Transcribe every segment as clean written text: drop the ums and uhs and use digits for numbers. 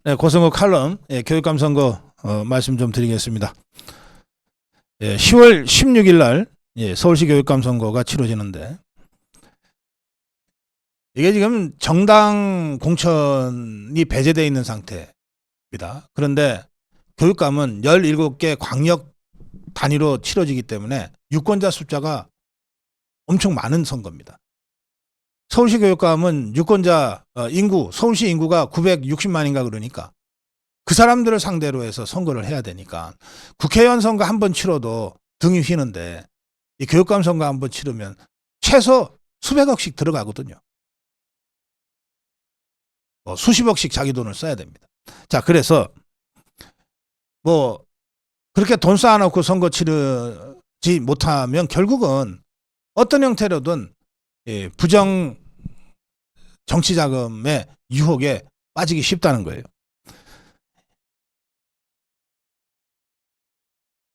네, 고선거 칼럼 교육감 선거 말씀 좀 드리겠습니다. 10월 16일 날 서울시 교육감 선거가 치러지는데 이게 지금 정당 공천이 배제되어 있는 상태입니다. 그런데 교육감은 17개 광역 단위로 치러지기 때문에 유권자 숫자가 엄청 많은 선거입니다. 서울시 교육감은 유권자 인구, 서울시 인구가 960만인가 그러니까 그 사람들을 상대로 해서 선거를 해야 되니까 국회의원 선거 한 번 치러도 등이 휘는데 이 교육감 선거 한 번 치르면 최소 수백억씩 들어가거든요. 수십억씩 자기 돈을 써야 됩니다. 자, 그래서 뭐 그렇게 돈 쌓아놓고 선거 치르지 못하면 결국은 어떤 형태로든 부정 정치 자금의 유혹에 빠지기 쉽다는 거예요.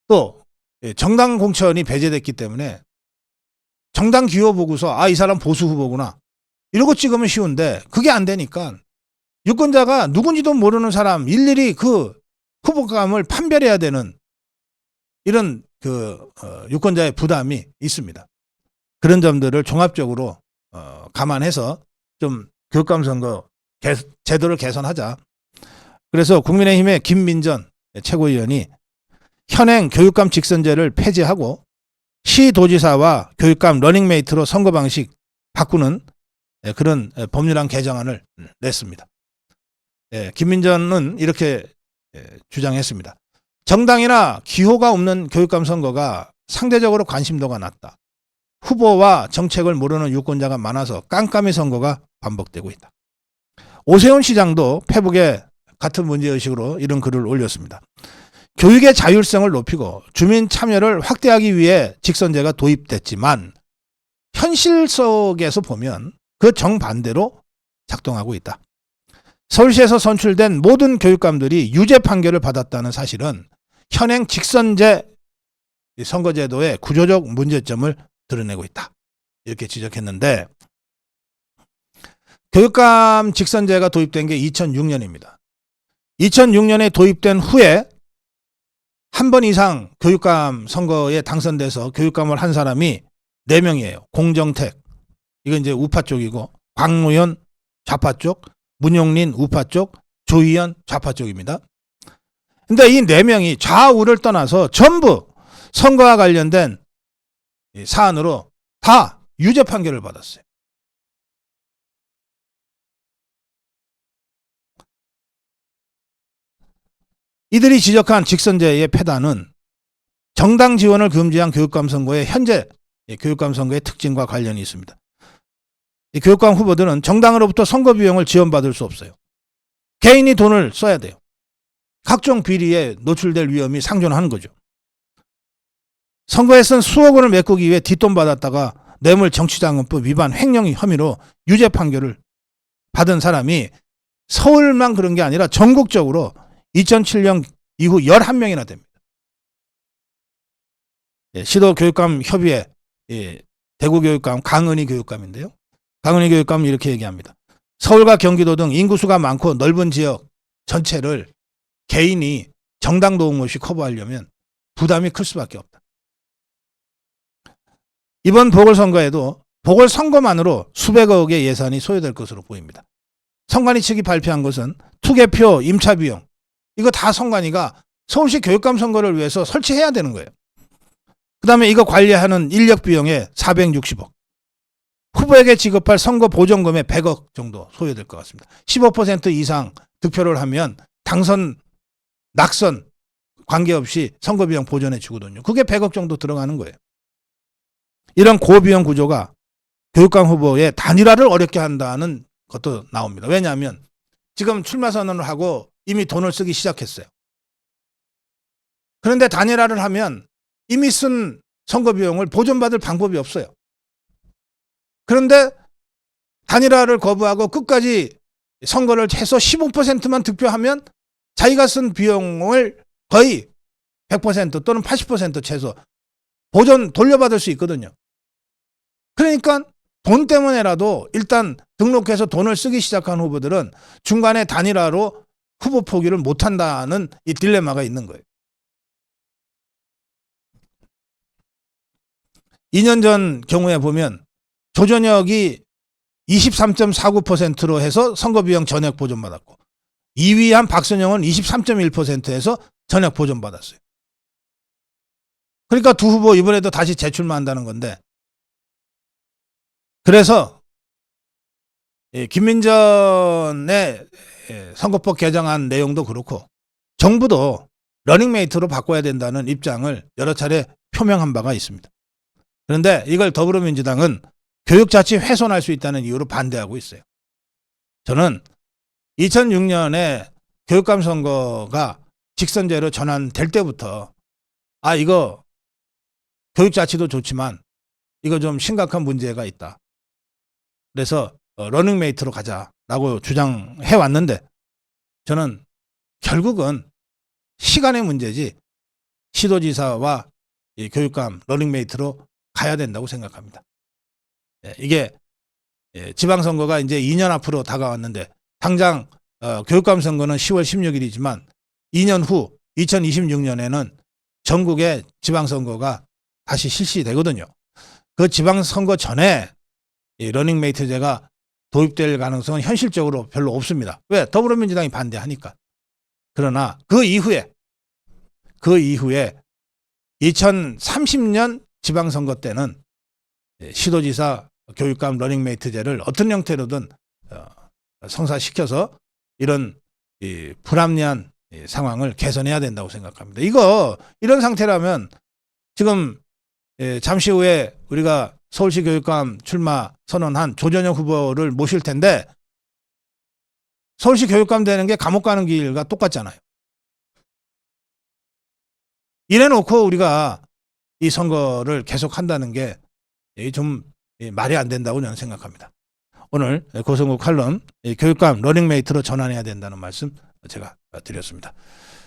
또 정당 공천이 배제됐기 때문에 정당 기호 보고서 이 사람 보수 후보구나 이러고 찍으면 쉬운데 그게 안 되니까 유권자가 누군지도 모르는 사람 일일이 그 후보감을 판별해야 되는 이런 유권자의 부담이 있습니다. 그런 점들을 종합적으로 감안해서 좀 교육감 선거 제도를 개선하자. 그래서 국민의힘의 김민전 최고위원이 현행 교육감 직선제를 폐지하고 시도지사와 교육감 러닝메이트로 선거 방식 바꾸는 그런 법률안 개정안을 냈습니다. 김민전은 이렇게 주장했습니다. 정당이나 기호가 없는 교육감 선거가 상대적으로 관심도가 낮다. 후보와 정책을 모르는 유권자가 많아서 깜깜이 선거가 반복되고 있다. 오세훈 시장도 페북에 같은 문제의식으로 이런 글을 올렸습니다. 교육의 자율성을 높이고 주민 참여를 확대하기 위해 직선제가 도입됐지만 현실 속에서 보면 그 정반대로 작동하고 있다. 서울시에서 선출된 모든 교육감들이 유죄 판결을 받았다는 사실은 현행 직선제 선거제도의 구조적 문제점을 드러내고 있다. 이렇게 지적했는데 교육감 직선제가 도입된 게 2006년입니다. 2006년에 도입된 후에 한 번 이상 교육감 선거에 당선돼서 교육감을 한 사람이 4명이에요. 공정택, 이건 이제 우파 쪽이고, 광무현 좌파 쪽, 문용린 우파 쪽, 조희연 좌파 쪽입니다. 근데 이 4명이 좌우를 떠나서 전부 선거와 관련된 사안으로 다 유죄 판결을 받았어요. 이들이 지적한 직선제의 폐단은 정당 지원을 금지한 교육감 선거의 현재 교육감 선거의 특징과 관련이 있습니다. 이 교육감 후보들은 정당으로부터 선거 비용을 지원받을 수 없어요. 개인이 돈을 써야 돼요. 각종 비리에 노출될 위험이 상존하는 거죠. 선거에 쓴 수억 원을 메꾸기 위해 뒷돈 받았다가 뇌물정치자금법 위반 횡령 혐의로 유죄 판결을 받은 사람이 서울만 그런 게 아니라 전국적으로 2007년 이후 11명이나 됩니다. 시도교육감 협의회 대구교육감 강은희 교육감인데요. 강은희 교육감은 이렇게 얘기합니다. 서울과 경기도 등 인구수가 많고 넓은 지역 전체를 개인이 정당 도움 없이 커버하려면 부담이 클 수밖에 없다. 이번 보궐선거에도 보궐선거만으로 수백억의 예산이 소요될 것으로 보입니다. 선관위 측이 발표한 것은 투개표 임차비용 이거 다 선관위가 서울시 교육감 선거를 위해서 설치해야 되는 거예요. 그 다음에 이거 관리하는 인력 비용에 460억. 후보에게 지급할 선거 보전금에 100억 정도 소요될 것 같습니다. 15% 이상 득표를 하면 당선, 낙선 관계없이 선거 비용 보전해 주거든요. 그게 100억 정도 들어가는 거예요. 이런 고비용 구조가 교육감 후보의 단일화를 어렵게 한다는 것도 나옵니다. 왜냐하면 지금 출마 선언을 하고 이미 돈을 쓰기 시작했어요. 그런데 단일화를 하면 이미 쓴 선거 비용을 보전받을 방법이 없어요. 그런데 단일화를 거부하고 끝까지 선거를 최소 15%만 득표하면 자기가 쓴 비용을 거의 100% 또는 80% 최소 보전 돌려받을 수 있거든요. 그러니까 돈 때문에라도 일단 등록해서 돈을 쓰기 시작한 후보들은 중간에 단일화로 후보 포기를 못한다는 이 딜레마가 있는 거예요. 2년 전 경우에 보면 조전혁이 23.49%로 해서 선거비용 전액 보전받았고 2위한 박선영은 23.1%에서 전액 보전받았어요. 그러니까 두 후보 이번에도 다시 재출마한다는 건데, 그래서 김민전의 선거법 개정안 내용도 그렇고 정부도 러닝메이트로 바꿔야 된다는 입장을 여러 차례 표명한 바가 있습니다. 그런데 이걸 더불어민주당은 교육자치 훼손할 수 있다는 이유로 반대하고 있어요. 저는 2006년에 교육감 선거가 직선제로 전환될 때부터 이거 교육자치도 좋지만 이거 좀 심각한 문제가 있다. 그래서 러닝메이트로 가자라고 주장해 왔는데 저는 결국은 시간의 문제지 시도지사와 이 교육감 러닝메이트로 가야 된다고 생각합니다. 이게 지방선거가 이제 2년 앞으로 다가왔는데 당장 교육감 선거는 10월 16일이지만 2년 후 2026년에는 전국의 지방선거가 다시 실시되거든요. 그 지방선거 전에 이 러닝메이트제가 도입될 가능성은 현실적으로 별로 없습니다. 왜? 더불어민주당이 반대하니까. 그러나 그 이후에 2030년 지방선거 때는 시도지사 교육감 러닝메이트제를 어떤 형태로든 성사시켜서 이런 불합리한 상황을 개선해야 된다고 생각합니다. 이런 상태라면 지금 잠시 후에 우리가 서울시 교육감 출마 선언한 조전혁 후보를 모실 텐데 서울시 교육감 되는 게 감옥 가는 길과 똑같잖아요. 이래놓고 우리가 이 선거를 계속한다는 게 좀 말이 안 된다고 저는 생각합니다. 오늘 고성국 칼럼 교육감 러닝메이트로 전환해야 된다는 말씀 제가 드렸습니다.